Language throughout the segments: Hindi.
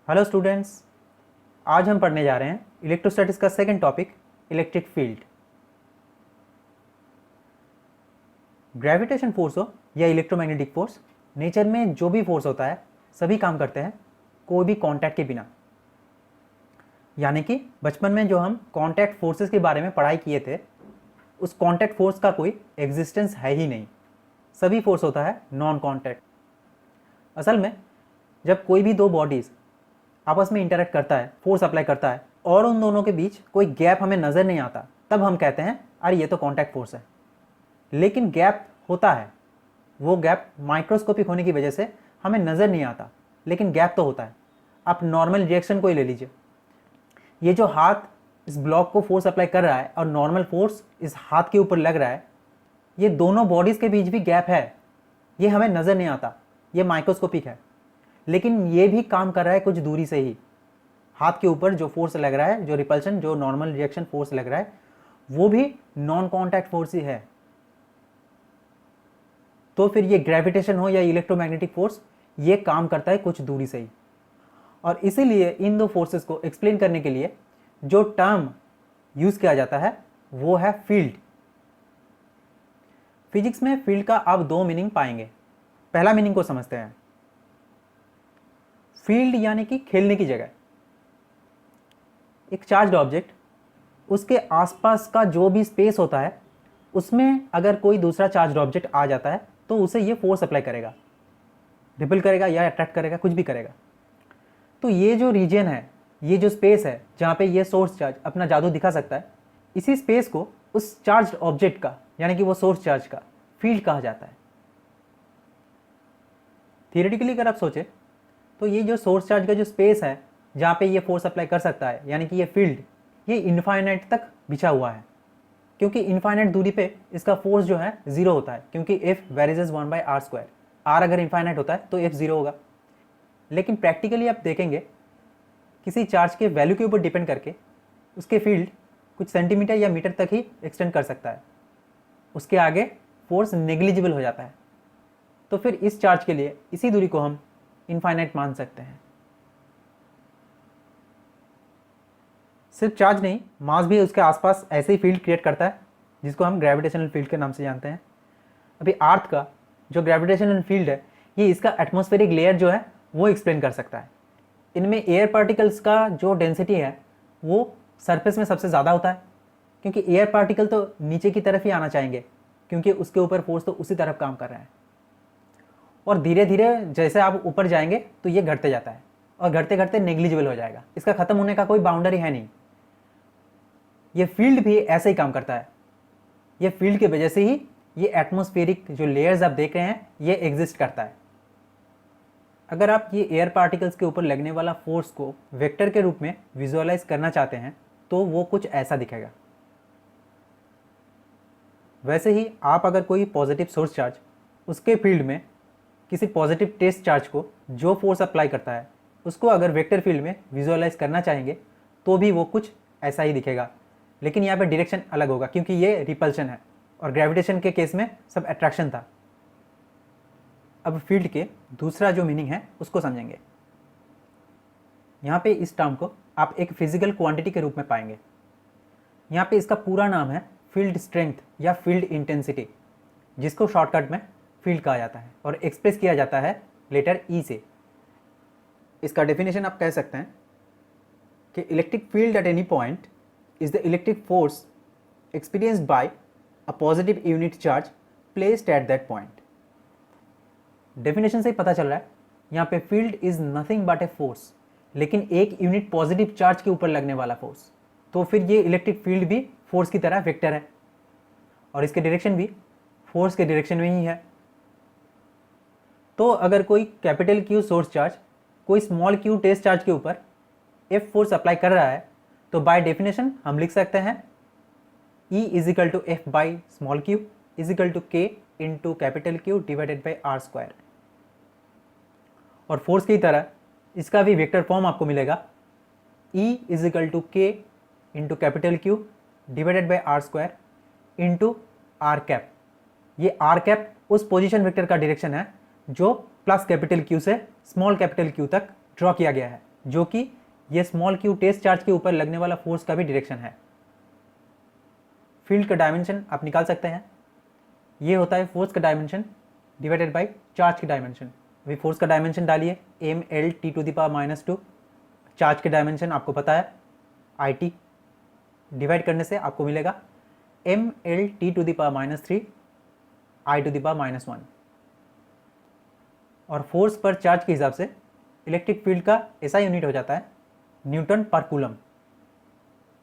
हेलो स्टूडेंट्स, आज हम पढ़ने जा रहे हैं इलेक्ट्रोस्टैटिक्स का second topic electric field. Gravitation force हो या इलेक्ट्रोमैग्नेटिक फोर्स, नेचर में जो भी फोर्स होता है सभी काम करते हैं कोई भी कांटेक्ट के बिना। यानी कि बचपन में जो हम कांटेक्ट फोर्सेस के बारे में पढ़ाई किए थे, उस कांटेक्ट फोर्स का कोई एग्जिस्टेंस है ही नहीं। सभी फोर्स होता है नॉन कांटेक्ट। असल में जब कोई भी दो बॉडीज़ आपस में इंटरेक्ट करता है, फोर्स अप्लाई करता है और उन दोनों के बीच कोई गैप हमें नज़र नहीं आता, तब हम कहते हैं अरे ये तो कांटेक्ट फोर्स है। लेकिन गैप होता है, वो गैप माइक्रोस्कोपिक होने की वजह से हमें नज़र नहीं आता, लेकिन गैप तो होता है। आप नॉर्मल रिएक्शन को ही ले लीजिए। ये जो हाथ इस ब्लॉक को फोर्स अप्लाई कर रहा है और नॉर्मल फोर्स इस हाथ के ऊपर लग रहा है, ये दोनों बॉडीज़ के बीच भी गैप है। ये हमें नज़र नहीं आता, ये माइक्रोस्कोपिक है, लेकिन ये भी काम कर रहा है कुछ दूरी से ही। हाथ के ऊपर जो फोर्स लग रहा है, जो रिपल्शन, जो नॉर्मल रिएक्शन फोर्स लग रहा है, वो भी नॉन कांटेक्ट फोर्स ही है। तो फिर ये ग्रेविटेशन हो या इलेक्ट्रोमैग्नेटिक फोर्स, ये काम करता है कुछ दूरी से ही। और इसीलिए इन दो फोर्सेस को एक्सप्लेन करने के लिए जो टर्म यूज किया जाता है वो है फील्ड। फिजिक्स में फील्ड का आप दो मीनिंग पाएंगे। पहला मीनिंग को समझते हैं। फील्ड यानी कि खेलने की जगह। एक चार्ज्ड ऑब्जेक्ट, उसके आसपास का जो भी स्पेस होता है, उसमें अगर कोई दूसरा चार्ज्ड ऑब्जेक्ट आ जाता है तो उसे ये फोर्स अप्लाई करेगा, रिपल करेगा या अट्रैक्ट करेगा, कुछ भी करेगा। तो ये जो रीजन है, ये जो स्पेस है जहाँ पे ये सोर्स चार्ज अपना जादू दिखा सकता है, इसी स्पेस को उस चार्ज्ड ऑब्जेक्ट का, यानी कि वो सोर्स चार्ज का, फील्ड कहा जाता है। थियोरेटिकली अगर आप सोचे तो ये जो सोर्स चार्ज का जो स्पेस है जहाँ पे ये फोर्स अप्लाई कर सकता है, यानी कि ये फील्ड, ये इनफाइनाइट तक बिछा हुआ है। क्योंकि इनफाइनाइट दूरी पे इसका फोर्स जो है जीरो होता है, क्योंकि एफ वेरीजेस 1/r²। आर अगर इनफाइनाइट होता है तो एफ जीरो होगा। लेकिन प्रैक्टिकली आप देखेंगे किसी चार्ज के वैल्यू के ऊपर डिपेंड करके उसके फील्ड कुछ सेंटीमीटर या मीटर तक ही एक्सटेंड कर सकता है, उसके आगे फोर्स नेग्लिजिबल हो जाता है। तो फिर इस चार्ज के लिए इसी दूरी को हम इनफाइनाइट मान सकते हैं। सिर्फ चार्ज नहीं, मास भी उसके आसपास ऐसे ही फील्ड क्रिएट करता है, जिसको हम ग्रेविटेशनल फील्ड के नाम से जानते हैं। अभी अर्थ का जो ग्रेविटेशनल फील्ड है, ये इसका एटमॉस्फेरिक लेयर जो है वो एक्सप्लेन कर सकता है। इनमें एयर पार्टिकल्स का जो डेंसिटी है वो सरफेस में सबसे ज़्यादा होता है, क्योंकि एयर पार्टिकल तो नीचे की तरफ ही आना चाहेंगे, क्योंकि उसके ऊपर फोर्स तो उसी तरफ काम कर रहा है। और धीरे धीरे जैसे आप ऊपर जाएंगे तो ये घटते जाता है, और घटते घटते नेग्लिजिबल हो जाएगा। इसका खत्म होने का कोई बाउंड्री है नहीं। ये फील्ड भी ऐसे ही काम करता है। ये फील्ड की वजह से ही ये एटमॉस्फेरिक जो लेयर्स आप देख रहे हैं ये एग्जिस्ट करता है। अगर आप ये एयर पार्टिकल्स के ऊपर लगने वाला फोर्स को वेक्टर के रूप में विजुअलाइज करना चाहते हैं तो वो कुछ ऐसा दिखेगा। वैसे ही आप अगर कोई पॉजिटिव सोर्स चार्ज, उसके फील्ड में किसी पॉजिटिव टेस्ट चार्ज को जो फोर्स अप्लाई करता है, उसको अगर वेक्टर फील्ड में विजुअलाइज करना चाहेंगे तो भी वो कुछ ऐसा ही दिखेगा। लेकिन यहाँ पे डायरेक्शन अलग होगा, क्योंकि ये रिपल्शन है और ग्रेविटेशन के केस में सब अट्रैक्शन था। अब फील्ड के दूसरा जो मीनिंग है उसको समझेंगे। यहाँ पे इस टर्म को आप एक फिजिकल क्वांटिटी के रूप में पाएंगे। यहाँ पे इसका पूरा नाम है फील्ड स्ट्रेंथ या फील्ड इंटेंसिटी, जिसको शॉर्टकट में फील्ड कहा जाता है और एक्सप्रेस किया जाता है लेटर ई से। इसका डेफिनेशन आप कह सकते हैं कि electric field at any point is the electric force experienced bye a positive unit charge placed at that point. Definition से ही पता चल रहा है यहाँ पे field is nothing but a force, लेकिन एक यूनिट पॉजिटिव चार्ज के ऊपर लगने वाला फोर्स। तो फिर ये इलेक्ट्रिक फील्ड भी फोर्स की तरह वेक्टर है, और इसके डायरेक्शन भी फोर्स के डायरेक्शन में ही है। तो अगर कोई कैपिटल क्यू सोर्स चार्ज कोई स्मॉल क्यू टेस्ट चार्ज के ऊपर एफ फोर्स अप्लाई कर रहा है, तो बाय डेफिनेशन हम लिख सकते हैं E is equal to F by small q is equal to के into capital Q divided by r²। और फोर्स की तरह इसका भी वेक्टर फॉर्म आपको मिलेगा E इज इक्वल टू के into capital Q divided by r² into R cap. ये आर कैप उस पोजीशन वेक्टर का डायरेक्शन है जो प्लस कैपिटल क्यू से स्मॉल कैपिटल क्यू तक ड्रॉ किया गया है। जो कि ये स्मॉल क्यू टेस्ट चार्ज के ऊपर लगने वाला फोर्स का भी डायरेक्शन है। फील्ड का डायमेंशन आप निकाल सकते हैं, ये होता है फोर्स का डायमेंशन डिवाइडेड बाय चार्ज की डायमेंशन। अभी फोर्स का डायमेंशन डालिए mL/T⁻², चार्ज के डायमेंशन आपको पता है IT, डिवाइड करने से आपको मिलेगा mL/T⁻³ I⁻⁻1। और फोर्स पर चार्ज के हिसाब से इलेक्ट्रिक फील्ड का ऐसा यूनिट हो जाता है न्यूटन पर कूलम।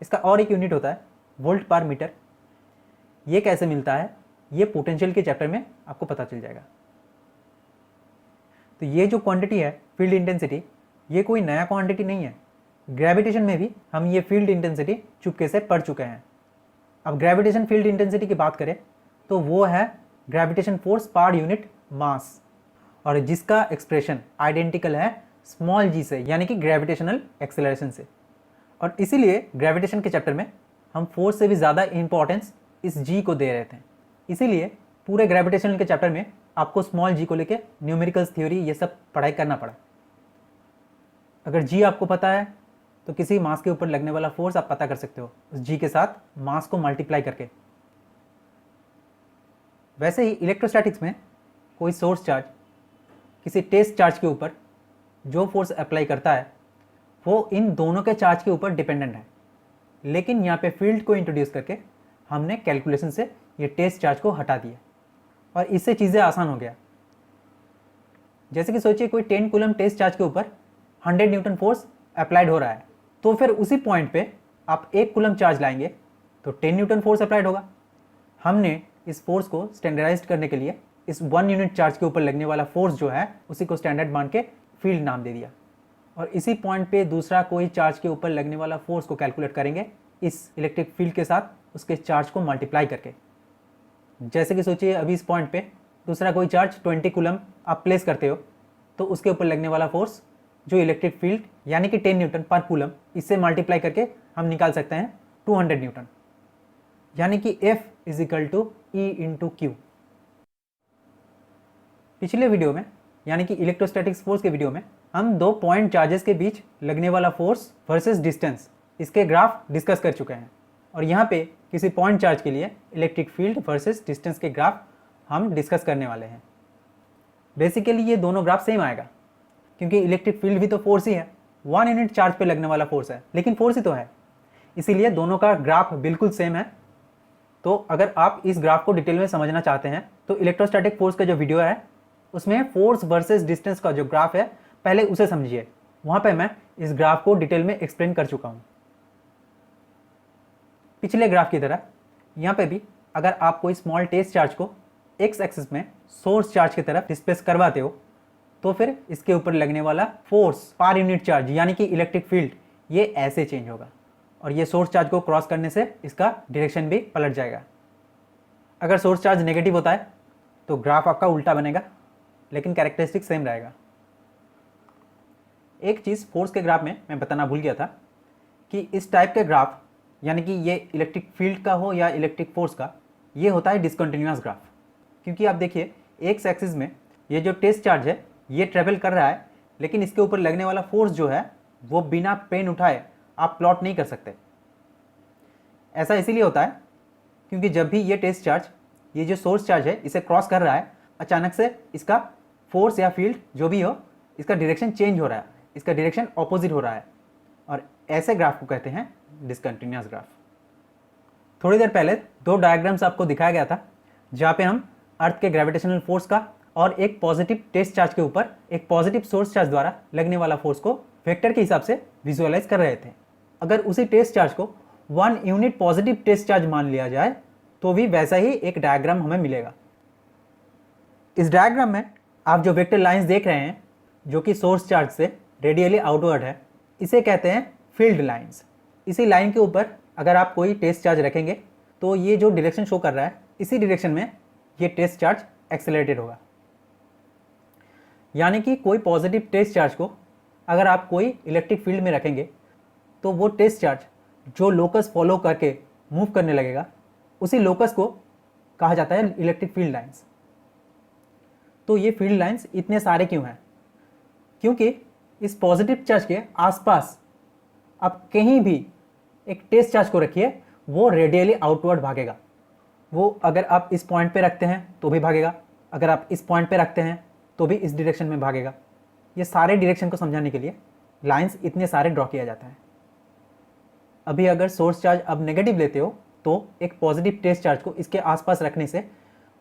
इसका और एक यूनिट होता है वोल्ट पर मीटर। ये कैसे मिलता है ये पोटेंशियल के चैप्टर में आपको पता चल जाएगा। तो ये जो क्वांटिटी है फील्ड इंटेंसिटी, ये कोई नया क्वांटिटी नहीं है। ग्रेविटेशन में भी हम ये फील्ड इंटेंसिटी चुपके से पढ़ चुके हैं। अब ग्रेविटेशन फील्ड इंटेंसिटी की बात करें तो वो है gravitation force per unit mass, और जिसका एक्सप्रेशन आइडेंटिकल है स्मॉल g से, यानी कि ग्रेविटेशनल एक्सेलरेशन से। और इसीलिए ग्रेविटेशन के चैप्टर में हम फोर्स से भी ज़्यादा इंपॉर्टेंस इस g को दे रहे थे। इसीलिए पूरे ग्रेविटेशनल के चैप्टर में आपको स्मॉल g को लेके न्यूमेरिकल्स थ्योरी ये सब पढ़ाई करना पड़ा। अगर g आपको पता है तो किसी मास के ऊपर लगने वाला फोर्स आप पता कर सकते हो उस g के साथ मास को मल्टीप्लाई करके। वैसे ही इलेक्ट्रोस्टैटिक्स में कोई सोर्स चार्ज किसी टेस्ट चार्ज के ऊपर जो फोर्स अप्लाई करता है वो इन दोनों के चार्ज के ऊपर डिपेंडेंट है, लेकिन यहाँ पे फील्ड को इंट्रोड्यूस करके हमने कैलकुलेशन से ये टेस्ट चार्ज को हटा दिया और इससे चीज़ें आसान हो गया। जैसे कि सोचिए कोई 10 कूलम टेस्ट चार्ज के ऊपर 100 न्यूटन फोर्स अप्लाइड हो रहा है, तो फिर उसी पॉइंट पे आप 1 कूलम चार्ज लाएंगे तो 10 न्यूटन फोर्स अप्लाइड होगा। हमने इस फोर्स को स्टैंडर्डाइज करने के लिए इस 1 यूनिट चार्ज के ऊपर लगने वाला फोर्स जो है उसी को स्टैंडर्ड मान के फील्ड नाम दे दिया, और इसी पॉइंट पे दूसरा कोई चार्ज के ऊपर लगने वाला फोर्स को कैलकुलेट करेंगे इस इलेक्ट्रिक फील्ड के साथ उसके चार्ज को मल्टीप्लाई करके। जैसे कि सोचिए अभी इस पॉइंट पे दूसरा कोई चार्ज 20 कूलम आप प्लेस करते हो तो उसके ऊपर लगने वाला फोर्स जो इलेक्ट्रिक फील्ड यानी कि 10 न्यूटन पर कूलम, इससे मल्टीप्लाई करके हम निकाल सकते हैं 200 न्यूटन, यानी कि F = E/Q। पिछले वीडियो में यानी कि इलेक्ट्रोस्टैटिक्स फोर्स के वीडियो में हम 2 पॉइंट चार्जेस के बीच लगने वाला फोर्स वर्सेस डिस्टेंस इसके ग्राफ डिस्कस कर चुके हैं, और यहाँ पे किसी पॉइंट चार्ज के लिए इलेक्ट्रिक फील्ड वर्सेस डिस्टेंस के ग्राफ हम डिस्कस करने वाले हैं। बेसिकली ये दोनों ग्राफ सेम आएगा क्योंकि इलेक्ट्रिक फील्ड भी तो फोर्स ही है, 1 यूनिट चार्ज पे लगने वाला फोर्स है, लेकिन फोर्स ही तो है, इसीलिए दोनों का ग्राफ बिल्कुल सेम है। तो अगर आप इस ग्राफ को डिटेल में समझना चाहते हैं तो इलेक्ट्रोस्टैटिक फोर्स का जो वीडियो है उसमें फोर्स वर्सेस डिस्टेंस का जो ग्राफ है पहले उसे समझिए, वहाँ पे मैं इस ग्राफ को डिटेल में एक्सप्लेन कर चुका हूँ। पिछले ग्राफ की तरह यहाँ पे भी अगर आप कोई स्मॉल टेस्ट चार्ज को एक्स एक्सिस में सोर्स चार्ज की तरफ डिस्प्लेस करवाते हो तो फिर इसके ऊपर लगने वाला फोर्स पर यूनिट चार्ज यानी कि इलेक्ट्रिक फील्ड ये ऐसे चेंज होगा, और ये सोर्स चार्ज को क्रॉस करने से इसका डायरेक्शन भी पलट जाएगा। अगर सोर्स चार्ज नेगेटिव होता है तो ग्राफ आपका उल्टा बनेगा, लेकिन कैरेक्टरिस्टिक सेम रहेगा। एक चीज़ फोर्स के ग्राफ में मैं बताना भूल गया था कि इस टाइप के ग्राफ यानी कि ये इलेक्ट्रिक फील्ड का हो या इलेक्ट्रिक फोर्स का, ये होता है डिसकंटिन्यूअस ग्राफ। क्योंकि आप देखिए एक्स एक्सिस में ये जो टेस्ट चार्ज है ये ट्रेवल कर रहा है, लेकिन इसके ऊपर लगने वाला फोर्स जो है वो बिना पेन उठाए आप प्लॉट नहीं कर सकते। ऐसा इसीलिए होता है क्योंकि जब भी ये टेस्ट चार्ज ये जो सोर्स चार्ज है इसे क्रॉस कर रहा है, अचानक से इसका फोर्स या फील्ड जो भी हो इसका डायरेक्शन चेंज हो रहा है, इसका डायरेक्शन ऑपोजिट हो रहा है, और ऐसे ग्राफ को कहते हैं डिसकंटिन्यूअस ग्राफ। थोड़ी देर पहले 2 डायग्राम्स आपको दिखाया गया था जहाँ पे हम अर्थ के ग्रेविटेशनल फोर्स का और एक पॉजिटिव टेस्ट चार्ज के ऊपर एक पॉजिटिव सोर्स चार्ज द्वारा लगने वाला फोर्स को वेक्टर के हिसाब से विजुअलाइज कर रहे थे। अगर उसी टेस्ट चार्ज को 1 यूनिट पॉजिटिव टेस्ट चार्ज मान लिया जाए तो भी वैसा ही एक डायग्राम हमें मिलेगा। इस डायग्राम में आप जो वेक्टर लाइंस देख रहे हैं जो कि सोर्स चार्ज से रेडियली आउटवर्ड है, इसे कहते हैं फील्ड लाइंस। इसी लाइन के ऊपर अगर आप कोई टेस्ट चार्ज रखेंगे तो ये जो डायरेक्शन शो कर रहा है इसी डायरेक्शन में ये टेस्ट चार्ज एक्सेलरेटेड होगा। यानी कि कोई पॉजिटिव टेस्ट चार्ज को अगर आप कोई इलेक्ट्रिक फील्ड में रखेंगे तो वो टेस्ट चार्ज जो लोकस फॉलो करके मूव करने लगेगा उसी लोकस को कहा जाता है इलेक्ट्रिक फील्ड लाइंस। तो ये फील्ड लाइंस इतने सारे क्यों हैं? क्योंकि इस पॉजिटिव चार्ज के आसपास आप कहीं भी एक टेस्ट चार्ज को रखिए, वो रेडियली आउटवर्ड भागेगा। वो अगर आप इस पॉइंट पे रखते हैं तो भी भागेगा, अगर आप इस पॉइंट पे रखते हैं तो भी इस डायरेक्शन में भागेगा। ये सारे डायरेक्शन को समझाने के लिए लाइंस इतने सारे ड्रॉ किया जाता है। अभी अगर सोर्स चार्ज अब नेगेटिव लेते हो तो एक पॉजिटिव टेस्ट चार्ज को इसके आसपास रखने से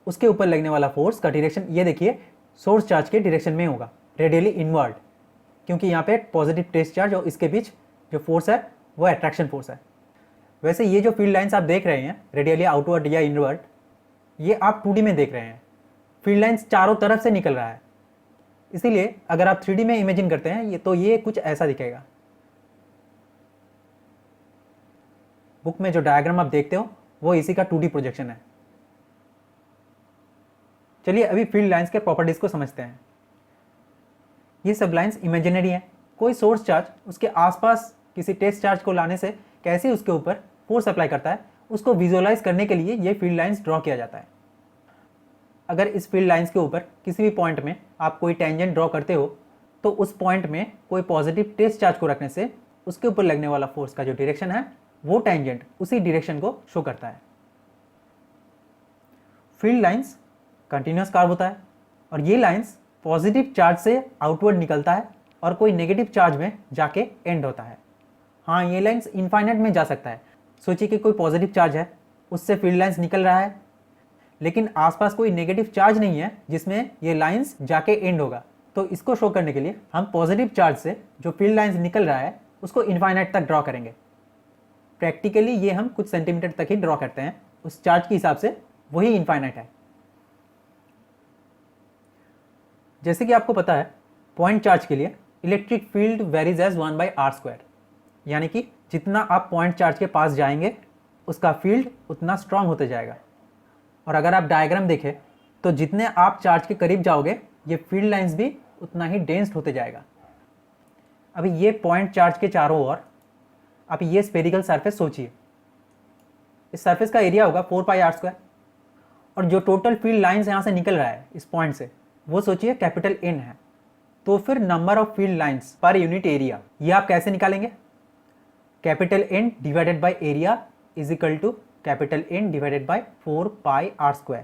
उसके ऊपर लगने वाला फोर्स का डायरेक्शन ये देखिए सोर्स चार्ज के डायरेक्शन में होगा, रेडियली इनवर्ड, क्योंकि यहाँ पे पॉजिटिव टेस्ट चार्ज और इसके बीच जो फोर्स है वो अट्रैक्शन फोर्स है। वैसे ये जो फील्ड लाइंस आप देख रहे हैं रेडियली आउटवर्ड या इनवर्ड, ये आप 2D में देख रहे हैं। फील्ड लाइंस चारों तरफ से निकल रहा है, इसीलिए अगर आप 3D में इमेजिन करते हैं तो ये कुछ ऐसा दिखेगा। बुक में जो डायग्राम आप देखते हो वो इसी का 2D प्रोजेक्शन है। चलिए अभी फील्ड लाइंस के प्रॉपर्टीज को समझते हैं। ये सब लाइंस इमेजिनरी हैं। कोई सोर्स चार्ज उसके आसपास किसी टेस्ट चार्ज को लाने से कैसे उसके ऊपर फोर्स अप्लाई करता है, उसको विजुअलाइज करने के लिए ये फील्ड लाइंस ड्रॉ किया जाता है। अगर इस फील्ड लाइंस के ऊपर किसी भी पॉइंट में आप कोई टेंजेंट ड्रॉ करते हो तो उस पॉइंट में कोई पॉजिटिव टेस्ट चार्ज को रखने से उसके ऊपर लगने वाला फोर्स का जो डायरेक्शन है वो टेंजेंट उसी डायरेक्शन को शो करता है। फील्ड लाइंस कंटिन्यूअस कर्व होता है और ये लाइंस पॉजिटिव चार्ज से आउटवर्ड निकलता है और कोई नेगेटिव चार्ज में जाके एंड होता है। हाँ, ये लाइंस इनफाइनाइट में जा सकता है। सोचिए कि कोई पॉजिटिव चार्ज है, उससे फील्ड लाइंस निकल रहा है, लेकिन आसपास कोई नेगेटिव चार्ज नहीं है जिसमें ये लाइंस जाके एंड होगा। तो इसको शो करने के लिए हम पॉजिटिव चार्ज से जो फील्ड लाइंस निकल रहा है उसको इनफाइनाइट तक ड्रॉ करेंगे। प्रैक्टिकली ये हम कुछ सेंटीमीटर तक ही ड्रॉ करते हैं, उस चार्ज के हिसाब से वही इनफाइनाइट है। जैसे कि आपको पता है पॉइंट चार्ज के लिए electric field varies as 1/r², यानी कि जितना आप पॉइंट चार्ज के पास जाएंगे उसका फील्ड उतना स्ट्रांग होते जाएगा। और अगर आप डायग्राम देखें तो जितने आप चार्ज के करीब जाओगे ये फील्ड लाइंस भी उतना ही डेंस्ड होते जाएगा। अभी ये पॉइंट चार्ज के चारों ओर आप ये स्फेरिकल सरफेस सोचिए, इस सरफेस का एरिया होगा 4πr² और जो टोटल फील्ड लाइंस यहाँ से निकल रहा है इस पॉइंट से वो सोचिए कैपिटल N है। तो फिर number of field lines per unit area ये आप कैसे निकालेंगे? Capital N divided by area is equal to capital N divided by 4πr²।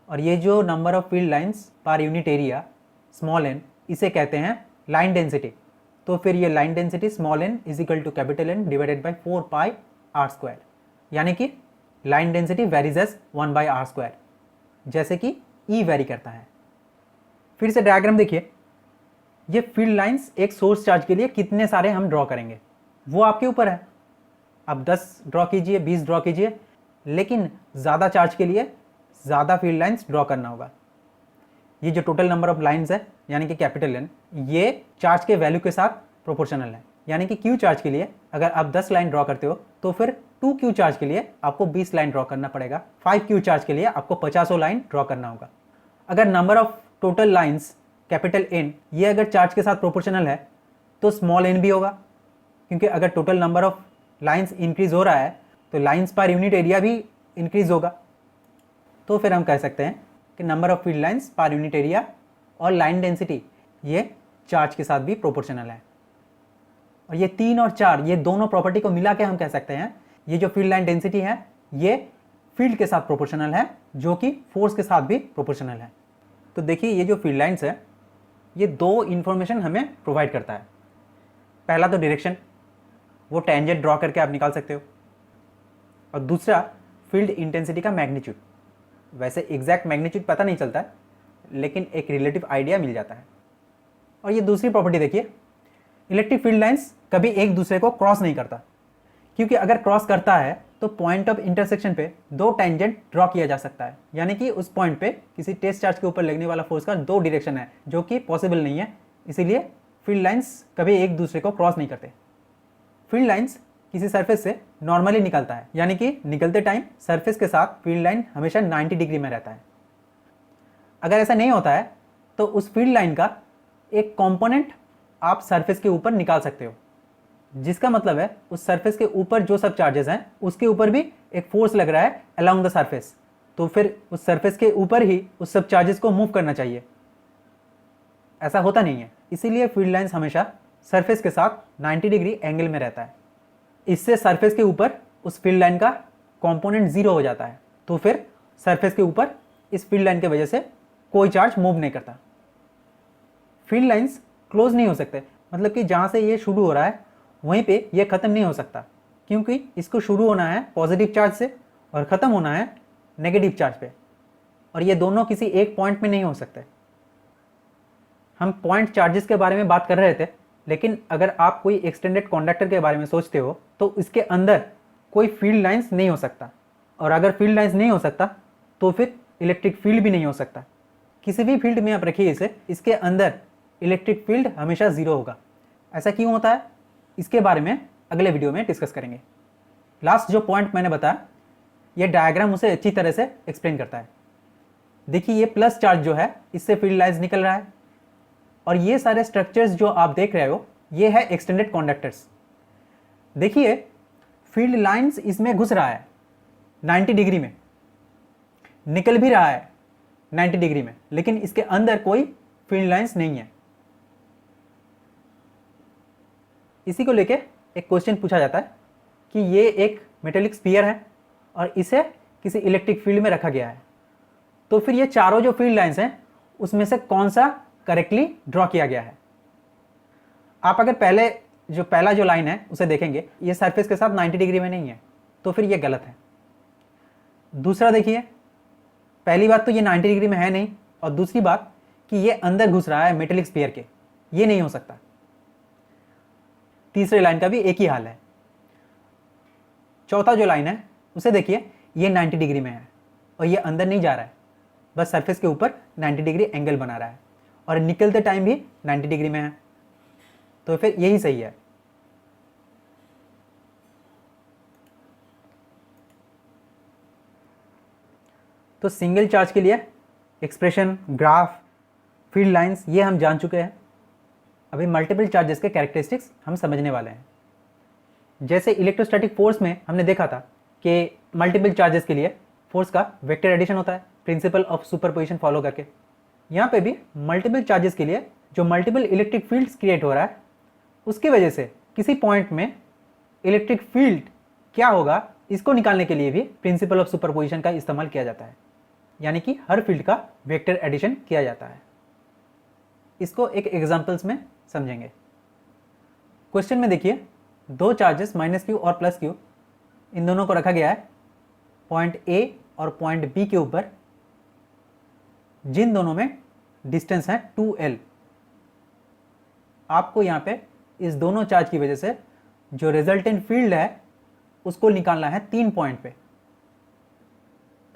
और ये जो number of field lines per unit area small n, इसे कहते हैं लाइन डेंसिटी। तो फिर ये line density small n is equal to capital N divided by 4πr², यानी कि line density varies as 1/r², जैसे कि E वेरी करता है। फिर से डायग्राम देखिए, ये फील्ड लाइंस एक सोर्स चार्ज के लिए कितने सारे हम ड्रॉ करेंगे वो आपके ऊपर है। आप 10 ड्रॉ कीजिए, 20 ड्रॉ कीजिए, लेकिन ज़्यादा चार्ज के लिए ज़्यादा फील्ड लाइंस ड्रॉ करना होगा। ये जो टोटल नंबर ऑफ लाइंस है यानी कि कैपिटल N, ये चार्ज के वैल्यू के साथ प्रोपोर्शनल है। यानी कि Q चार्ज के लिए अगर आप 10 लाइन ड्रॉ करते हो तो फिर 2Q चार्ज के लिए आपको 20 लाइन ड्रॉ करना पड़ेगा, 5Q चार्ज के लिए आपको 50 लाइन ड्रॉ करना होगा। अगर number of total lines capital N ये अगर चार्ज के साथ प्रोपोर्शनल है तो स्मॉल n भी होगा, क्योंकि अगर total number of lines increase हो रहा है तो लाइंस पर यूनिट एरिया भी इंक्रीज होगा। तो फिर हम कह सकते हैं कि number of field lines per unit area और लाइन डेंसिटी ये चार्ज के साथ भी प्रोपोर्शनल है। और ये 3 और 4 ये दोनों प्रॉपर्टी को मिला के हम कह सकते हैं ये जो फील्ड लाइन डेंसिटी है ये फील्ड के साथ प्रोपोर्शनल है, जो कि फोर्स के साथ भी प्रोपोर्शनल है। तो देखिए ये जो फील्ड लाइंस है ये 2 इंफॉर्मेशन हमें प्रोवाइड करता है। पहला तो डायरेक्शन, वो टेंजेंट ड्रॉ करके आप निकाल सकते हो, और दूसरा फील्ड इंटेंसिटी का मैग्नीट्यूड। वैसे एग्जैक्ट मैग्नीट्यूड पता नहीं चलता है, लेकिन एक रिलेटिव आइडिया मिल जाता है। और ये दूसरी प्रॉपर्टी देखिए, इलेक्ट्रिक फील्ड लाइंस कभी एक दूसरे को क्रॉस नहीं करता, क्योंकि अगर क्रॉस करता है तो पॉइंट ऑफ इंटरसेक्शन पे 2 टेंजेंट ड्रॉ किया जा सकता है, यानी कि उस पॉइंट पे किसी टेस्ट चार्ज के ऊपर लगने वाला फोर्स का 2 डायरेक्शन है, जो कि पॉसिबल नहीं है। इसीलिए फील्ड लाइंस कभी एक दूसरे को क्रॉस नहीं करते। फील्ड लाइंस किसी सरफेस से नॉर्मली निकलता है, यानी कि निकलते टाइम सरफेस के साथ फील्ड लाइन हमेशा 90 डिग्री में रहता है। अगर ऐसा नहीं होता है तो उस फील्ड लाइन का एक कंपोनेंट आप सरफेस के ऊपर निकाल सकते हो, जिसका मतलब है उस सरफेस के ऊपर जो सब चार्जेस हैं उसके ऊपर भी एक फोर्स लग रहा है अलोंग द सरफेस, तो फिर उस सरफेस के ऊपर ही उस सब चार्जेस को मूव करना चाहिए। ऐसा होता नहीं है, इसीलिए फील्ड लाइंस हमेशा सरफेस के साथ 90 डिग्री एंगल में रहता है। इससे सरफेस के ऊपर उस फील्ड लाइन का कंपोनेंट 0 हो जाता है, तो फिर सरफेस के ऊपर इस फील्ड लाइन की वजह से कोई चार्ज मूव नहीं करता। फील्ड लाइंस क्लोज नहीं हो सकते, मतलब कि जहाँ से ये शुरू हो रहा है वहीं पे ये ख़त्म नहीं हो सकता, क्योंकि इसको शुरू होना है पॉजिटिव चार्ज से और ख़त्म होना है नेगेटिव चार्ज पे, और ये दोनों किसी एक पॉइंट में नहीं हो सकते। हम पॉइंट चार्जेस के बारे में बात कर रहे थे, लेकिन अगर आप कोई एक्सटेंडेड कंडक्टर के बारे में सोचते हो तो इसके अंदर कोई फील्ड लाइंस नहीं हो सकता, और अगर फील्ड लाइंस नहीं हो सकता तो फिर इलेक्ट्रिक फील्ड भी नहीं हो सकता। किसी भी फील्ड में आप रखिए इसे, इसके अंदर इलेक्ट्रिक फील्ड हमेशा 0 होगा। ऐसा क्यों होता है, इसके बारे में अगले वीडियो में डिस्कस करेंगे। लास्ट जो पॉइंट मैंने बताया, ये डायग्राम उसे अच्छी तरह से एक्सप्लेन करता है। देखिए ये प्लस चार्ज जो है, इससे फील्ड लाइंस निकल रहा है, और ये सारे स्ट्रक्चर्स जो आप देख रहे हो ये है एक्सटेंडेड कंडक्टर्स। देखिए फील्ड लाइंस इसमें घुस रहा है 90 डिग्री में, निकल भी रहा है 90 डिग्री में, लेकिन इसके अंदर कोई फील्ड लाइंस नहीं है। इसी को लेके एक क्वेश्चन पूछा जाता है कि ये एक मेटेलिक स्फीयर है और इसे किसी इलेक्ट्रिक फील्ड में रखा गया है, तो फिर ये चारों जो फील्ड लाइंस हैं उसमें से कौन सा करेक्टली ड्रॉ किया गया है। आप अगर पहला जो लाइन है उसे देखेंगे, ये सरफेस के साथ 90 डिग्री में नहीं है, तो फिर ये गलत है। दूसरा देखिए, पहली बात तो ये 90 डिग्री में है नहीं, और दूसरी बात कि ये अंदर घुस रहा है मेटेलिक स्फीयर के, ये नहीं हो सकता। तीसरे लाइन का भी एक ही हाल है। चौथा जो लाइन है उसे देखिए, ये 90 डिग्री में है और ये अंदर नहीं जा रहा है, बस सरफेस के ऊपर 90 डिग्री एंगल बना रहा है, और निकलते टाइम भी 90 डिग्री में है, तो फिर यही सही है। तो सिंगल चार्ज के लिए एक्सप्रेशन, ग्राफ, फील्ड लाइंस ये हम जान चुके हैं। अभी मल्टीपल चार्जेस के कैरेक्टरिस्टिक्स हम समझने वाले हैं। जैसे इलेक्ट्रोस्टैटिक फोर्स में हमने देखा था कि मल्टीपल चार्जेस के लिए फोर्स का वेक्टर एडिशन होता है, प्रिंसिपल ऑफ सुपरपोजिशन फॉलो करके। यहाँ पे भी मल्टीपल चार्जेस के लिए जो मल्टीपल इलेक्ट्रिक फील्ड्स क्रिएट हो रहा है, उसकी वजह से किसी पॉइंट में इलेक्ट्रिक फील्ड क्या होगा, इसको निकालने के लिए भी प्रिंसिपल ऑफ सुपरपोजिशन का इस्तेमाल किया जाता है, यानी कि हर फील्ड का वेक्टर एडिशन किया जाता है। इसको एक एग्जांपल्स में समझेंगे। क्वेश्चन में देखिए, दो चार्जेस -q और +q, इन दोनों को रखा गया है पॉइंट A और पॉइंट B के ऊपर, जिन दोनों में डिस्टेंस है 2l। आपको यहाँ पे इस दोनों चार्ज की वजह से जो रिजल्टेंट फील्ड है उसको निकालना है 3 पॉइंट पे।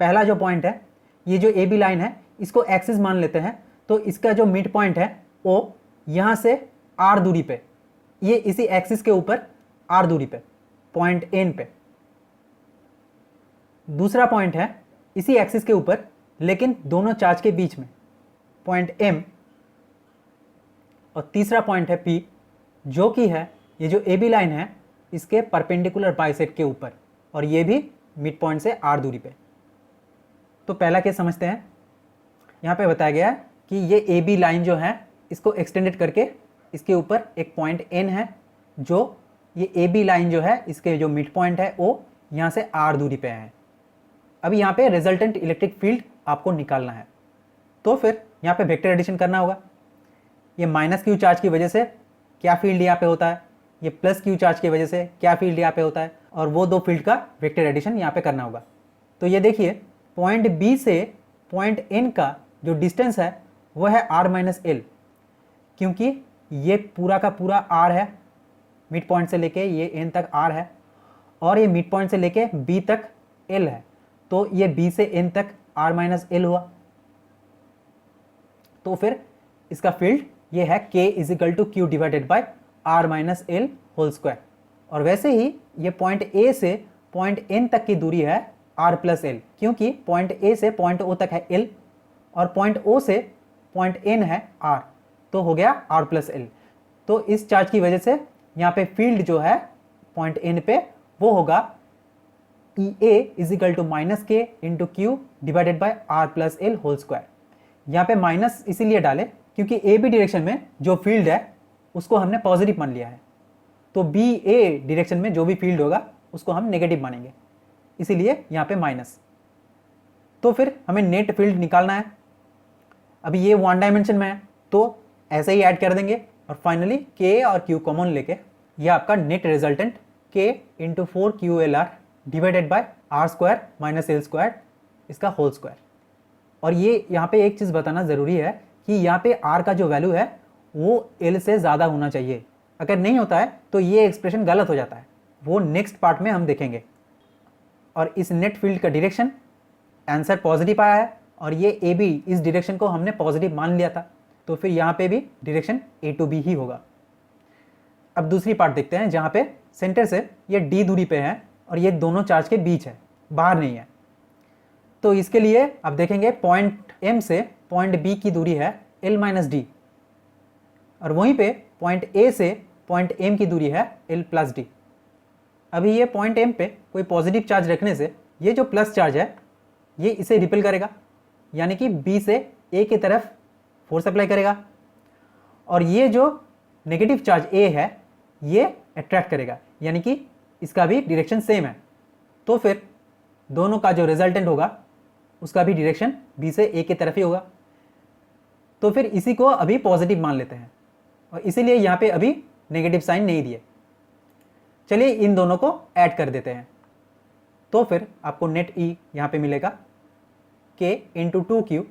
पहला जो पॉइंट है, ये जो AB लाइन है इसको एक्सिस मान लेते हैं, तो इसका जो मिड पॉइंट है O, यहाँ से R दूरी पे, ये इसी एक्सिस के ऊपर R दूरी पे, पॉइंट N पे। दूसरा पॉइंट है इसी एक्सिस के ऊपर, लेकिन दोनों चार्ज के बीच में, पॉइंट M। और तीसरा पॉइंट है P, जो कि है ये जो AB लाइन है इसके परपेंडिकुलर बाइसेक्ट के ऊपर, और ये भी मिड पॉइंट से R दूरी पे। तो पहला केस समझते हैं। यहाँ पे बताया गया है कि ये AB लाइन जो है इसको एक्सटेंडेड करके इसके ऊपर एक पॉइंट N है, जो ये AB लाइन जो है इसके जो मिड पॉइंट है O, यहाँ से R दूरी पे है। अभी यहाँ पे रिजल्टेंट इलेक्ट्रिक फील्ड आपको निकालना है, तो फिर यहाँ पे वेक्टर एडिशन करना होगा। ये -q चार्ज की वजह से क्या फील्ड यहाँ पे होता है, ये +q चार्ज की वजह से क्या फील्ड यहाँ पे होता है, और वो दो फील्ड का वेक्टर एडिशन यहाँ पे करना होगा। तो ये देखिए, पॉइंट B से पॉइंट N का जो डिस्टेंस है वो है R-L, क्योंकि ये पूरा का पूरा R है, मिड पॉइंट से लेके ये N तक R है, और ये मिड पॉइंट से लेके B तक L है, तो ये B से N तक R-L हुआ। तो फिर इसका फील्ड ये है K = Q divided by R-L whole square. और वैसे ही ये पॉइंट A से पॉइंट N तक की दूरी है R+L, क्योंकि पॉइंट A से पॉइंट O तक है L और पॉइंट O से पॉइंट N है R, तो हो गया R+L। तो इस चार्ज की वजह से यहाँ पे फील्ड जो है पॉइंट N पे वो होगा EA = -K × Q divided by R+L whole square. यहाँ पे माइनस इसीलिए डाले क्योंकि ए बी डायरेक्शन में जो फील्ड है उसको हमने पॉजिटिव मान लिया है, तो बी ए डायरेक्शन में जो भी फील्ड होगा उसको हम नेगेटिव मानेंगे, इसीलिए यहाँ पे माइनस। तो फिर हमें नेट फील्ड निकालना है। अभी ये वन डायमेंशन में है तो ऐसे ही ऐड कर देंगे और फाइनली के और क्यू कॉमन लेके ये आपका net resultant K into 4QLR divided by R square minus L square इसका होल स्क्वायर। और ये यहाँ पे एक चीज़ बताना ज़रूरी है कि यहाँ पे आर का जो वैल्यू है वो एल से ज़्यादा होना चाहिए। अगर नहीं होता है तो ये एक्सप्रेशन गलत हो जाता है, वो नेक्स्ट पार्ट में हम देखेंगे। और इस नेट फील्ड का डायरेक्शन आंसर पॉजिटिव आया है और ये ए बी इस डायरेक्शन को हमने पॉजिटिव मान लिया था, तो फिर यहाँ पे भी डायरेक्शन ए टू बी ही होगा। अब दूसरी पार्ट देखते हैं जहाँ पे सेंटर से ये डी दूरी पे है और ये दोनों चार्ज के बीच है, बाहर नहीं है। तो इसके लिए अब देखेंगे पॉइंट एम से पॉइंट बी की दूरी है एल माइनस डी, और वहीं पे पॉइंट ए से पॉइंट एम की दूरी है एल प्लस डी। अभी ये पॉइंट एम पे कोई पॉजिटिव चार्ज रखने से ये जो प्लस चार्ज है ये इसे रिपेल करेगा, यानी कि बी से ए की तरफ फोर्स अप्लाई करेगा, और ये जो नेगेटिव चार्ज ए है ये अट्रैक्ट करेगा, यानी कि इसका भी डायरेक्शन सेम है। तो फिर दोनों का जो रिजल्टेंट होगा उसका भी डायरेक्शन बी से ए की तरफ ही होगा। तो फिर इसी को अभी पॉजिटिव मान लेते हैं और इसीलिए यहाँ पे अभी नेगेटिव साइन नहीं दिए। चलिए इन दोनों को ऐड कर देते हैं। तो फिर आपको नेट ई यहाँ पे मिलेगा के into 2Q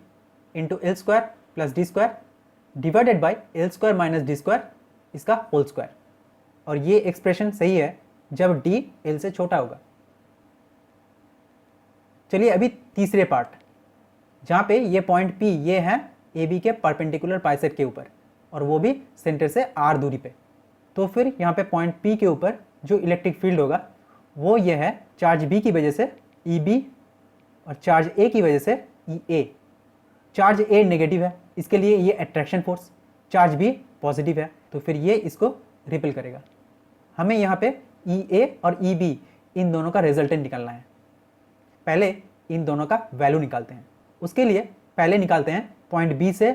into L square plus D square divided by L square minus D square इसका होल स्क्वायर। और ये एक्सप्रेशन सही है जब डी एल से छोटा होगा। चलिए अभी तीसरे पार्ट, जहाँ पे ये पॉइंट P ये है ए बी के परपेंडिकुलर बाइसेक्ट के ऊपर और वो भी सेंटर से R दूरी पे। तो फिर यहाँ पे पॉइंट P के ऊपर जो इलेक्ट्रिक फील्ड होगा वो ये है चार्ज B की वजह से EB और चार्ज A की वजह से EA। चार्ज A नेगेटिव है, इसके लिए ये attraction force, charge B positive है, तो फिर ये इसको रिपेल करेगा। हमें यहाँ पे EA और EB इन दोनों का रिजल्टेंट निकालना है। पहले इन दोनों का वैल्यू निकालते हैं। उसके लिए पहले निकालते हैं पॉइंट B से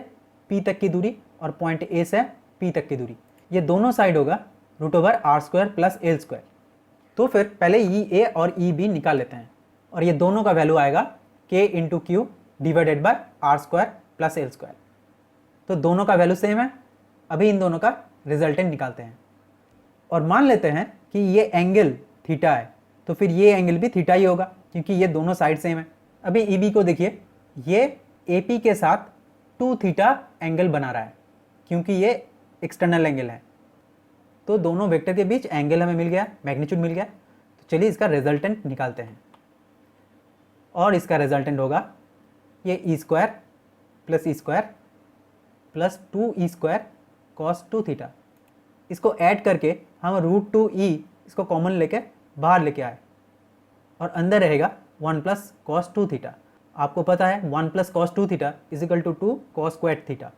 P तक की दूरी और पॉइंट A से P तक की दूरी। ये दोनों साइड होगा √r² प्लस एल स्क्वायर। तो फिर पहले EA और EB निकाल लेते हैं और ये दोनों का वैल्यू आएगा K into Q divided by r² plus L square. तो दोनों का वैल्यू सेम है। अभी इन दोनों का रिजल्टेंट निकालते हैं और मान लेते हैं कि ये एंगल थीटा है, तो फिर ये एंगल भी थीटा ही होगा क्योंकि ये दोनों साइड सेम है। अभी EB को देखिए, ये AP के साथ 2 थीटा एंगल बना रहा है क्योंकि ये एक्सटर्नल एंगल है। तो दोनों वेक्टर के बीच एंगल हमें मिल गया, मैग्नीट्यूड मिल गया। तो चलिए इसका रिजल्टेंट निकालते हैं और इसका रिजल्टेंट होगा ये E square plus 2E² cos 2 थीटा। इसको ऐड करके हम √2E इसको कॉमन लेके बाहर लेके आए और अंदर रहेगा 1 प्लस cos 2 थीटा। आपको पता है 1 plus cos 2 theta is equal to 2 cos square theta.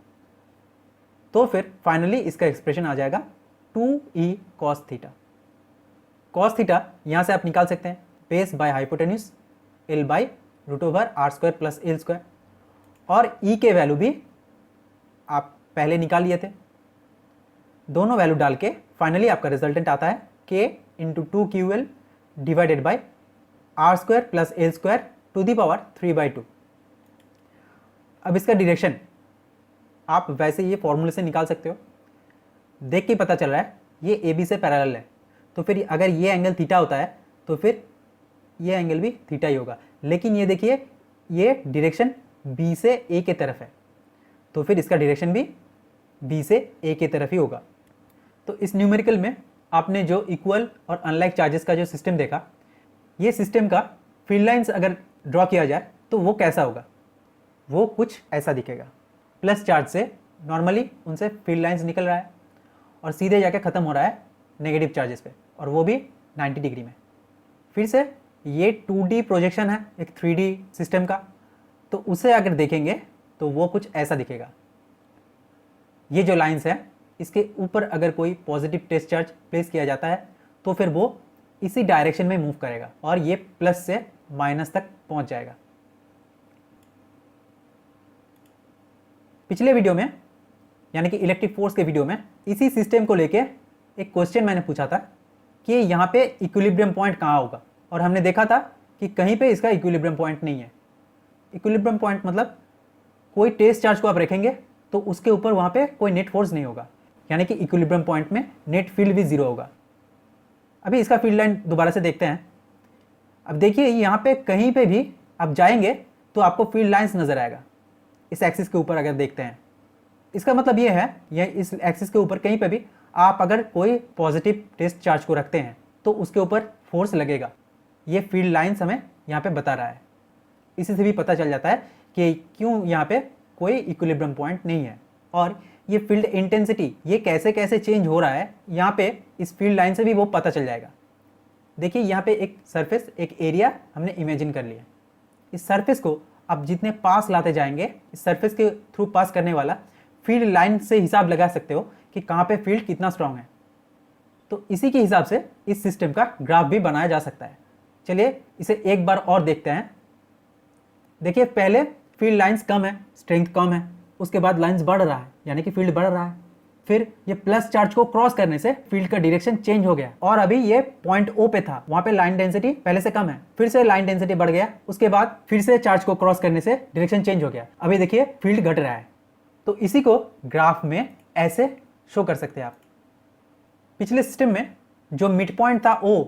तो फिर फाइनली इसका एक्सप्रेशन आ जाएगा 2E cos theta. cos theta यहाँ से आप निकाल सकते हैं base by hypotenuse L by √r² plus L square, और E के वैल्यू भी आप पहले निकाल लिए थे। दोनों वैल्यू डाल के फाइनली आपका रिजल्टेंट आता है K into 2QL divided by r² plus L square to the power 3/2। अब इसका डायरेक्शन आप वैसे ये फॉर्मूले से निकाल सकते हो, देख के पता चल रहा है ये AB से पैरेलल है। तो फिर अगर ये एंगल थीटा होता है तो फिर ये एंगल भी थीटा ही होगा। लेकिन ये देखिए ये डायरेक्शन B से A के तरफ है, तो फिर इसका डायरेक्शन भी B से A के तरफ ही होगा। तो इस न्यूमेरिकल में आपने जो इक्वल और अनलाइक चार्जेस का जो सिस्टम देखा, ये सिस्टम का फील्ड लाइंस अगर ड्रॉ किया जाए तो वो कैसा होगा, वो कुछ ऐसा दिखेगा। प्लस चार्ज से नॉर्मली उनसे फील्ड लाइंस निकल रहा है और सीधे जाके ख़त्म हो रहा है नेगेटिव चार्जेस पे, और वो भी 90 डिग्री में। फिर से ये 2D प्रोजेक्शन है एक 3D सिस्टम का, तो उसे अगर देखेंगे तो वो कुछ ऐसा दिखेगा। ये जो लाइंस है इसके ऊपर अगर कोई पॉजिटिव टेस्ट चार्ज प्लेस किया जाता है तो फिर वो इसी डायरेक्शन में मूव करेगा और ये प्लस से माइनस तक पहुंच जाएगा। पिछले वीडियो में यानी कि इलेक्ट्रिक फोर्स के वीडियो में इसी सिस्टम को लेके एक क्वेश्चन मैंने पूछा था कि यहाँ पे इक्विलिब्रियम पॉइंट कहाँ होगा, और हमने देखा था कि कहीं पे इसका इक्विलिब्रियम पॉइंट नहीं है। इक्विलिब्रियम पॉइंट मतलब कोई टेस्ट चार्ज को आप रखेंगे तो उसके ऊपर वहाँ पे कोई नेट फोर्स नहीं होगा, यानी कि इक्विलिब्रियम पॉइंट में नेट फील्ड भी जीरो होगा। अभी इसका फील्ड लाइन दोबारा से देखते हैं। अब देखिए यहाँ पे कहीं पे भी आप जाएंगे तो आपको फील्ड लाइंस नजर आएगा इस एक्सिस के ऊपर। अगर देखते हैं इसका मतलब ये है, यह इस एक्सिस के ऊपर कहीं पे भी आप अगर कोई पॉजिटिव टेस्ट चार्ज को रखते हैं तो उसके ऊपर फोर्स लगेगा। ये फील्ड लाइंस हमें यहाँ पे बता रहा है। इसी से भी पता चल जाता है कि क्यों यहाँ पे कोई इक्विलिब्रियम पॉइंट नहीं है। और ये फील्ड इंटेंसिटी ये कैसे कैसे चेंज हो रहा है यहाँ पे इस फील्ड लाइन से भी वो पता चल जाएगा। देखिए यहाँ पे एक सरफेस, एक एरिया हमने इमेजिन कर लिया। इस सरफेस को आप जितने पास लाते जाएंगे, इस सरफेस के थ्रू पास करने वाला फील्ड लाइन से हिसाब लगा सकते हो कि कहाँ पे फील्ड कितना स्ट्रांग है। तो इसी के हिसाब से इस सिस्टम का ग्राफ भी बनाया जा सकता है। चलिए इसे एक बार और देखते हैं। देखिए पहले फील्ड लाइंस कम है, स्ट्रेंथ कम है, उसके बाद लाइंस बढ़ रहा है यानी कि फील्ड बढ़ रहा है। फिर ये प्लस चार्ज को क्रॉस करने से फील्ड का डायरेक्शन चेंज हो गया, और अभी ये पॉइंट ओ पे था, वहां पे लाइन डेंसिटी पहले से कम है, फिर से लाइन डेंसिटी बढ़ गया, उसके बाद फिर से चार्ज को क्रॉस करने से डायरेक्शन चेंज हो गया। अभी देखिए फील्ड घट रहा है। तो इसी को ग्राफ में ऐसे शो कर सकते हैं आप। पिछले सिस्टम में जो मिड पॉइंट था ओ,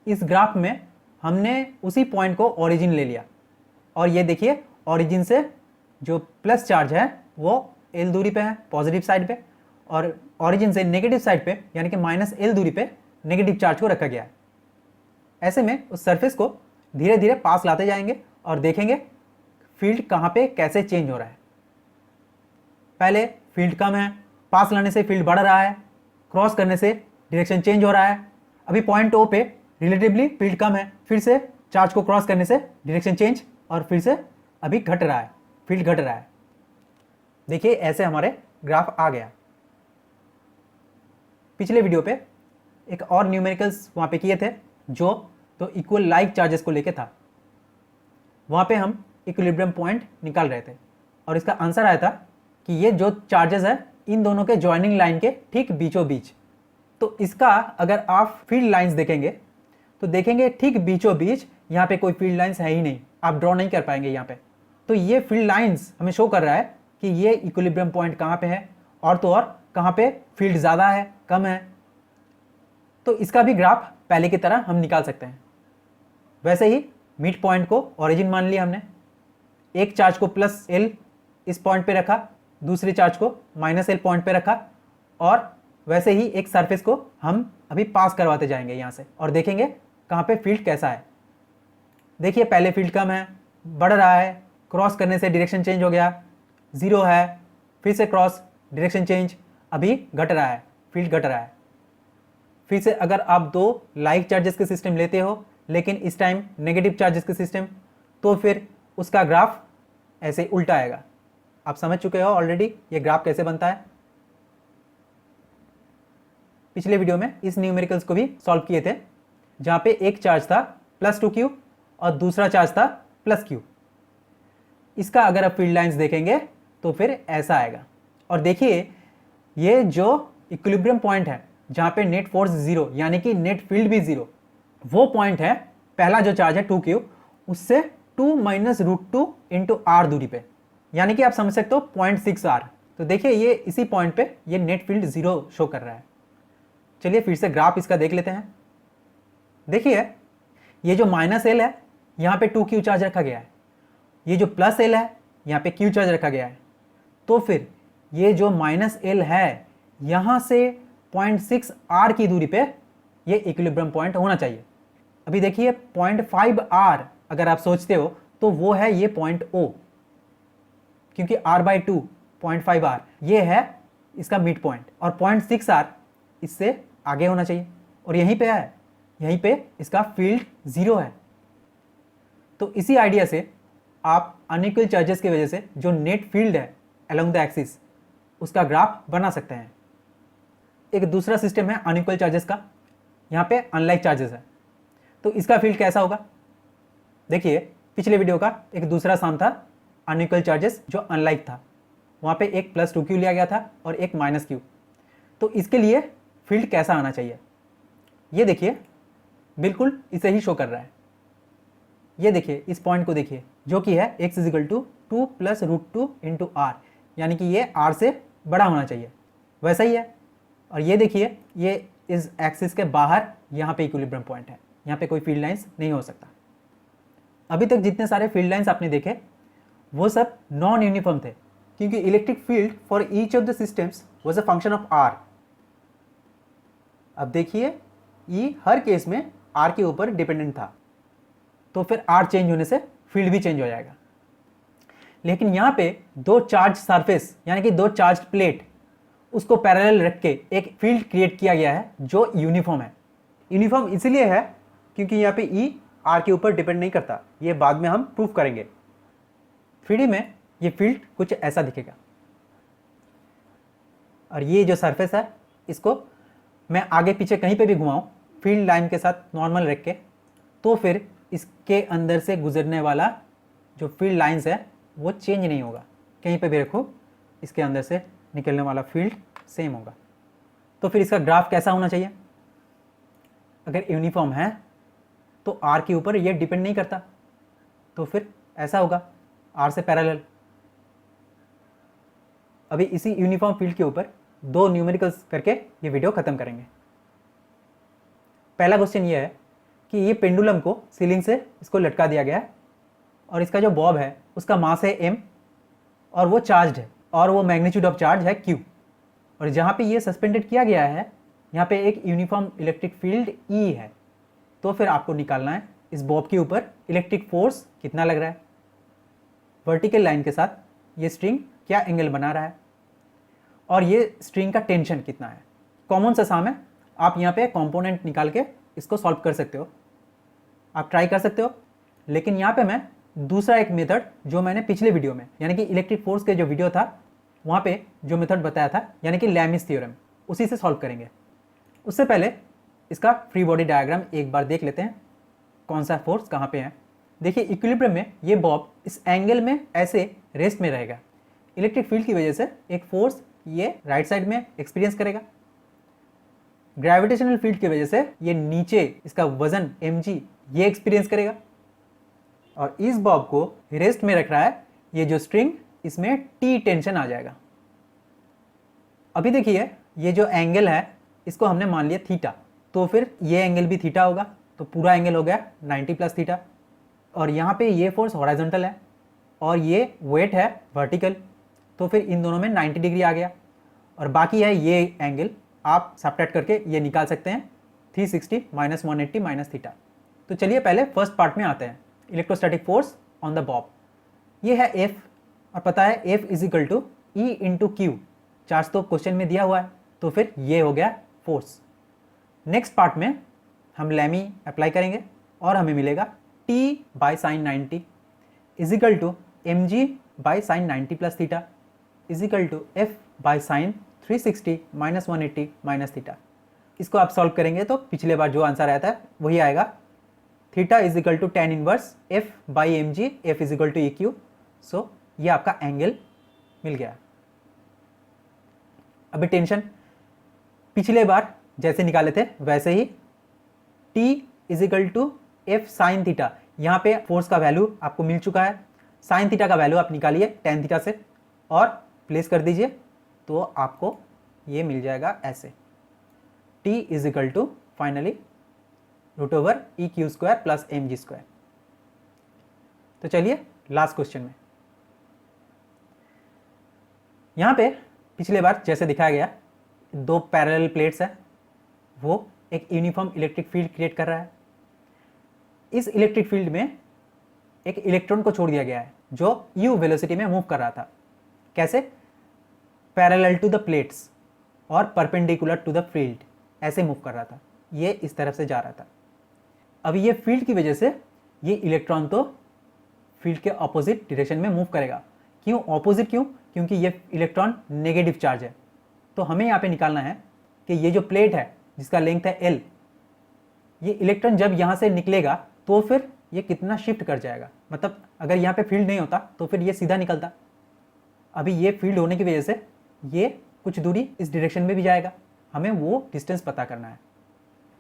इस ग्राफ में हमने उसी पॉइंट को ओरिजिन ले लिया, और ये देखिए ओरिजिन से जो प्लस चार्ज है वो एल दूरी पे है, पॉजिटिव साइड पे, और ओरिजिन से नेगेटिव साइड पे यानी कि माइनस एल दूरी पे नेगेटिव चार्ज को रखा गया है। ऐसे में उस सरफेस को धीरे धीरे पास लाते जाएंगे और देखेंगे फील्ड कहाँ पे कैसे चेंज हो रहा है। पहले फील्ड कम है, पास लाने से फील्ड बढ़ रहा है, क्रॉस करने से डायरेक्शन चेंज हो रहा है। अभी पॉइंट ओ पे रिलेटिवली फील्ड कम है, फिर से चार्ज को क्रॉस करने से डायरेक्शन चेंज, और फिर से अभी घट रहा है, फील्ड घट रहा है। देखिए ऐसे हमारे ग्राफ आ गया। पिछले वीडियो पे एक और न्यूमेरिकल्स वहाँ पे किए थे जो तो इक्वल लाइक चार्जेस को लेके था। वहाँ पे हम इक्विलिब्रियम पॉइंट निकाल रहे थे, और इसका आंसर आया था कि ये जो चार्जेस है इन दोनों के जॉइनिंग लाइन के ठीक बीचों बीच। तो इसका अगर आप फील्ड लाइंस देखेंगे तो देखेंगे ठीक बीचों बीच यहाँ पे कोई फील्ड लाइंस है ही नहीं, आप ड्रॉ नहीं कर पाएंगे यहाँ पे। तो ये फील्ड लाइंस हमें शो कर रहा है कि ये इक्विलिब्रियम पॉइंट कहाँ पे है, और तो और कहाँ पे फील्ड ज़्यादा है, कम है। तो इसका भी ग्राफ पहले की तरह हम निकाल सकते हैं। वैसे ही मिड पॉइंट को ओरिजिन मान लिया हमने, एक चार्ज को प्लस एल इस पॉइंट पे रखा, दूसरे चार्ज को माइनस एल पॉइंट पे रखा, और वैसे ही एक सरफेस को हम अभी पास करवाते जाएंगे यहाँ से और देखेंगे कहाँ पे फील्ड कैसा है। देखिए पहले फील्ड कम है, बढ़ रहा है, क्रॉस करने से डायरेक्शन चेंज हो गया, ज़ीरो है, फिर से क्रॉस, डायरेक्शन चेंज, अभी घट रहा है, फील्ड घट रहा है। फिर से अगर आप दो लाइक चार्जेस के सिस्टम लेते हो लेकिन इस टाइम नेगेटिव चार्जेस के सिस्टम, तो फिर उसका ग्राफ ऐसे उल्टा आएगा। आप समझ चुके हो ऑलरेडी ये ग्राफ कैसे बनता है। पिछले वीडियो में इस न्यूमेरिकल्स को भी सॉल्व किए थे, जहाँ पे एक चार्ज था +2q और दूसरा चार्ज था +q। इसका अगर आप फील्ड लाइंस देखेंगे तो फिर ऐसा आएगा। और देखिए ये जो इक्विलिब्रियम पॉइंट है जहाँ पे नेट फोर्स जीरो यानी कि नेट फील्ड भी जीरो, वो पॉइंट है पहला जो चार्ज है 2q, उससे 2 - √2 × r दूरी पे, यानी कि आप समझ सकते हो 0.6r। तो देखिए ये इसी पॉइंट पे ये नेट फील्ड जीरो शो कर रहा है। चलिए फिर से ग्राफ इसका देख लेते हैं। देखिए ये जो -l है यहाँ पे 2q चार्ज रखा गया है, ये जो +l है यहाँ पे q चार्ज रखा गया है। तो फिर ये जो -l है यहाँ से 0.6r की दूरी पे ये इक्विलिब्रियम पॉइंट होना चाहिए। अभी देखिए 0.5r अगर आप सोचते हो तो वो है ये पॉइंट O, क्योंकि r/2 0.5r ये है इसका मिड पॉइंट, और 0.6r इससे आगे होना चाहिए, और यहीं पे है, यहीं पे इसका फील्ड जीरो है। तो इसी आइडिया से आप अनइक्वल चार्जेस की वजह से जो नेट फील्ड है अलोंग द एक्सिस उसका ग्राफ बना सकते हैं। एक दूसरा सिस्टम है अनइक्वल चार्जेस का, यहाँ पे अनलाइक चार्जेस है, तो इसका फील्ड कैसा होगा। देखिए पिछले वीडियो का एक दूसरा साम था अनइक्वल चार्जेस जो अनलाइक था। वहाँ पे एक +2q लिया गया था और एक -q। तो इसके लिए फील्ड कैसा आना चाहिए, ये देखिए बिल्कुल इसे ही शो कर रहा है। ये देखिए इस पॉइंट को देखिए जो कि है x = 2 + √2 × r, यानी कि ये r से बड़ा होना चाहिए, वैसा ही है। और ये देखिए ये इस एक्सिस के बाहर यहाँ पे इक्विलिब्रियम पॉइंट है, यहाँ पे कोई फील्ड लाइंस नहीं हो सकता। अभी तक जितने सारे फील्ड लाइंस आपने देखे वो सब नॉन यूनिफॉर्म थे, क्योंकि electric field for each of the systems was a function of r। अब देखिए ई हर केस में r के ऊपर डिपेंडेंट था, तो फिर r चेंज होने से फील्ड भी चेंज हो जाएगा। लेकिन यहाँ पे दो चार्ज सरफेस यानी कि दो चार्ज प्लेट, उसको पैरेलल रख के एक फील्ड क्रिएट किया गया है जो यूनिफॉर्म है। यूनिफॉर्म इसलिए है क्योंकि यहाँ पे ई आर के ऊपर डिपेंड नहीं करता, ये बाद में हम प्रूफ करेंगे। 3D में ये फील्ड कुछ ऐसा दिखेगा, और ये जो सरफेस है इसको मैं आगे पीछे कहीं पे भी घुमाऊं फील्ड लाइन के साथ नॉर्मल रख के, तो फिर इसके अंदर से गुजरने वाला जो फील्ड लाइंस है वो चेंज नहीं होगा। कहीं पे भी रखो इसके अंदर से निकलने वाला फील्ड सेम होगा। तो फिर इसका ग्राफ कैसा होना चाहिए? अगर यूनिफॉर्म है तो आर के ऊपर ये डिपेंड नहीं करता, तो फिर ऐसा होगा आर से पैरेलल। अभी इसी यूनिफॉर्म फील्ड के ऊपर दो न्यूमेरिकल्स करके ये वीडियो खत्म करेंगे। पहला क्वेश्चन ये है कि ये पेंडुलम को सीलिंग से इसको लटका दिया गया है, और इसका जो बॉब है उसका मास है m, और वो चार्ज है, और वो मैग्नीट्यूड ऑफ चार्ज है q। और जहाँ पे ये सस्पेंडेड किया गया है यहाँ पे एक यूनिफॉर्म इलेक्ट्रिक फील्ड E है। तो फिर आपको निकालना है इस बॉब के ऊपर इलेक्ट्रिक फोर्स कितना लग रहा है, वर्टिकल लाइन के साथ ये स्ट्रिंग क्या एंगल बना रहा है, और ये स्ट्रिंग का टेंशन कितना है। कॉमन सा सम है, आप यहाँ पे कंपोनेंट निकाल के इसको सॉल्व कर सकते हो, आप ट्राई कर सकते हो। लेकिन यहाँ पे मैं दूसरा एक मेथड जो मैंने पिछले वीडियो में यानी कि इलेक्ट्रिक फोर्स के जो वीडियो था वहाँ पे जो मेथड बताया था यानी कि लैमिस थ्योरम, उसी से सॉल्व करेंगे। उससे पहले इसका फ्री बॉडी डायग्राम एक बार देख लेते हैं, कौन सा फोर्स कहाँ पे है। देखिए इक्विलिब्रियम में ये बॉब इस एंगल में ऐसे रेस्ट में रहेगा, इलेक्ट्रिक फील्ड की वजह से एक फोर्स ये राइट साइड में एक्सपीरियंस करेगा, ग्रेविटेशनल फील्ड की वजह से ये नीचे इसका वजन mg ये एक्सपीरियंस करेगा, और इस बॉब को रेस्ट में रख रहा है ये जो स्ट्रिंग, इसमें टी टेंशन आ जाएगा। अभी देखिए ये जो एंगल है इसको हमने मान लिया थीटा, तो फिर ये एंगल भी थीटा होगा, तो पूरा एंगल हो गया 90 + थीटा। और यहाँ पे ये फोर्स हॉरिजॉन्टल है और ये वेट है वर्टिकल, तो फिर इन दोनों में 90 डिग्री आ गया। और बाकी है ये एंगल, आप सब्ट्रैक्ट करके ये निकाल सकते हैं 360 - 180 - थीटा। तो चलिए पहले फर्स्ट पार्ट में आते हैं, electrostatic force on the Bob. ये है F, और पता है F = E × Q, चार्ज तो क्वेश्चन में दिया हुआ है, तो फिर ये हो गया फोर्स। नेक्स्ट पार्ट में हम लैमी अप्लाई करेंगे और हमें मिलेगा T/sin 90 = mg / sin 90 + theta = F/sin 360 - 180 - theta. इसको आप सॉल्व करेंगे तो पिछले बार जो आंसर आया था वही आएगा, theta = tan inverse F/mg, F = EQ। सो ये आपका एंगल मिल गया। अभी टेंशन पिछले बार जैसे निकाले थे वैसे ही, T = F sin थीटा, यहाँ पे फोर्स का वैल्यू आपको मिल चुका है, साइन थीटा का वैल्यू आप निकालिए tan थीटा से और प्लेस कर दीजिए, तो आपको ये मिल जाएगा ऐसे, T = फाइनली √EQ² + mg²। तो चलिए लास्ट क्वेश्चन में, यहाँ पे पिछले बार जैसे दिखाया गया दो पैरेलल प्लेट्स है, वो एक यूनिफॉर्म इलेक्ट्रिक फील्ड क्रिएट कर रहा है। इस इलेक्ट्रिक फील्ड में एक इलेक्ट्रॉन को छोड़ दिया गया है जो u वेलोसिटी में मूव कर रहा था। कैसे? पैरेलल टू द प्लेट्स और परपेंडिकुलर टू द फील्ड, ऐसे मूव कर रहा था, ये इस तरफ से जा रहा था। अब ये फील्ड की वजह से ये इलेक्ट्रॉन तो फील्ड के ऑपोजिट डायरेक्शन में मूव करेगा। क्यों ऑपोजिट? क्यों? क्योंकि ये इलेक्ट्रॉन नेगेटिव चार्ज है। तो हमें यहाँ पे निकालना है कि ये जो प्लेट है जिसका लेंथ है L, ये इलेक्ट्रॉन जब यहाँ से निकलेगा तो फिर ये कितना शिफ्ट कर जाएगा। मतलब अगर यहाँ पे फील्ड नहीं होता तो फिर ये सीधा निकलता, अभी ये फील्ड होने की वजह से ये कुछ दूरी इस डायरेक्शन में भी जाएगा, हमें वो डिस्टेंस पता करना है।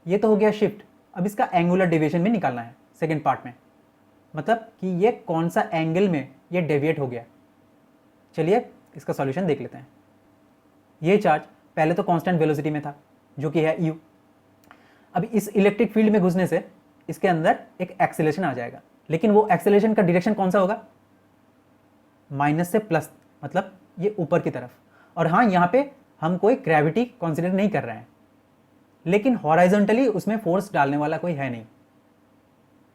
ये तो हो गया शिफ्ट। अब इसका एंगुलर डेविएशन भी निकालना है सेकेंड पार्ट में, मतलब कि ये कौन सा एंगल में ये डेविएट हो गया। चलिए इसका सॉल्यूशन देख लेते हैं। ये चार्ज पहले तो कांस्टेंट वेलोसिटी में था जो कि है u। अब इस इलेक्ट्रिक फील्ड में घुसने से इसके अंदर एक एक्सेलरेशन आ जाएगा, लेकिन वो एक्सेलरेशन का डायरेक्शन कौन सा होगा? माइनस से प्लस, मतलब ये ऊपर की तरफ। और हाँ, यहाँ पे हम कोई ग्रेविटी कंसीडर नहीं कर रहे हैं, लेकिन हॉराइजॉन्टली उसमें फोर्स डालने वाला कोई है नहीं,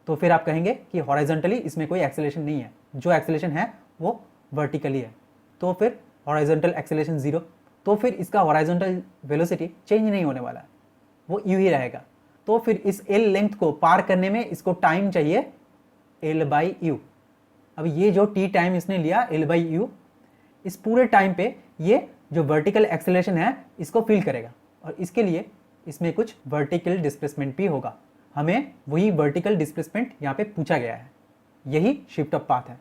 तो फिर आप कहेंगे कि हॉराइजॉन्टली इसमें कोई एक्सेलरेशन नहीं है, जो एक्सेलरेशन है वो वर्टिकली है, तो फिर हॉराइजॉन्टल एक्सेलरेशन 0। तो फिर इसका हॉराइजॉन्टल वेलोसिटी चेंज नहीं होने वाला है, वो यू ही रहेगा। तो फिर इस एल लेंथ को पार करने में इसको टाइम चाहिए L/u। अब ये जो t टाइम इसने लिया L/u, इस पूरे टाइम पे ये जो वर्टिकल एक्सेलरेशन है इसको फील करेगा, और इसके लिए इसमें कुछ वर्टिकल डिस्प्लेसमेंट भी होगा। हमें वही वर्टिकल डिस्प्लेसमेंट यहाँ पे पूछा गया है, यही शिफ्ट ऑफ पाथ है।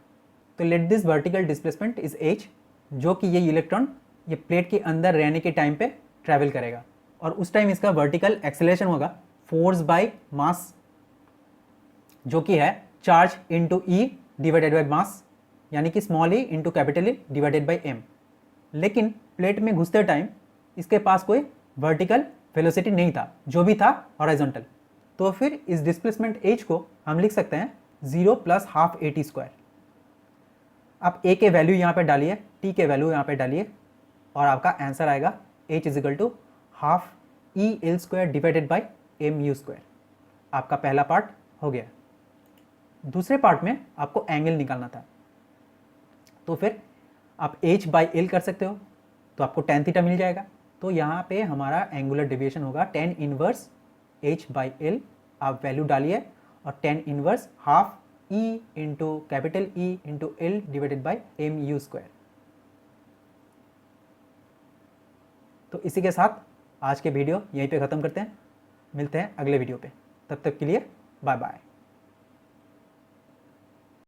तो let this vertical displacement is h, जो कि ये इलेक्ट्रॉन ये प्लेट के अंदर रहने के टाइम पे ट्रैवल करेगा, और उस टाइम इसका वर्टिकल एक्सेलरेशन होगा फोर्स बाय मास, जो कि है charge into E divided by mass, यानी कि small E into capital E divided by M. लेकिन प्लेट में घुसते टाइम इसके पास कोई वर्टिकल वेलोसिटी नहीं था, जो भी था हॉराइजॉन्टल। तो फिर इस डिस्प्लेसमेंट h को हम लिख सकते हैं 0 + ½ at²। आप a के वैल्यू यहाँ पे डालिए, t के वैल्यू यहाँ पे डालिए, और आपका आंसर आएगा h = ½ EL² divided by mu²। आपका पहला पार्ट हो गया। दूसरे पार्ट में आपको एंगल निकालना था, तो फिर आप h/l कर सकते हो, तो आपको tan थीटा मिल जाएगा। तो यहाँ पे हमारा एंगुलर डेविएशन होगा tan इनवर्स h/l। आप वैल्यू डालिए, और tan inverse ½ E into capital E into L divided by mu²। तो इसी के साथ आज के वीडियो यहीं पे ख़त्म करते हैं, मिलते हैं अगले वीडियो पे। तब तक के लिए बाय बाय।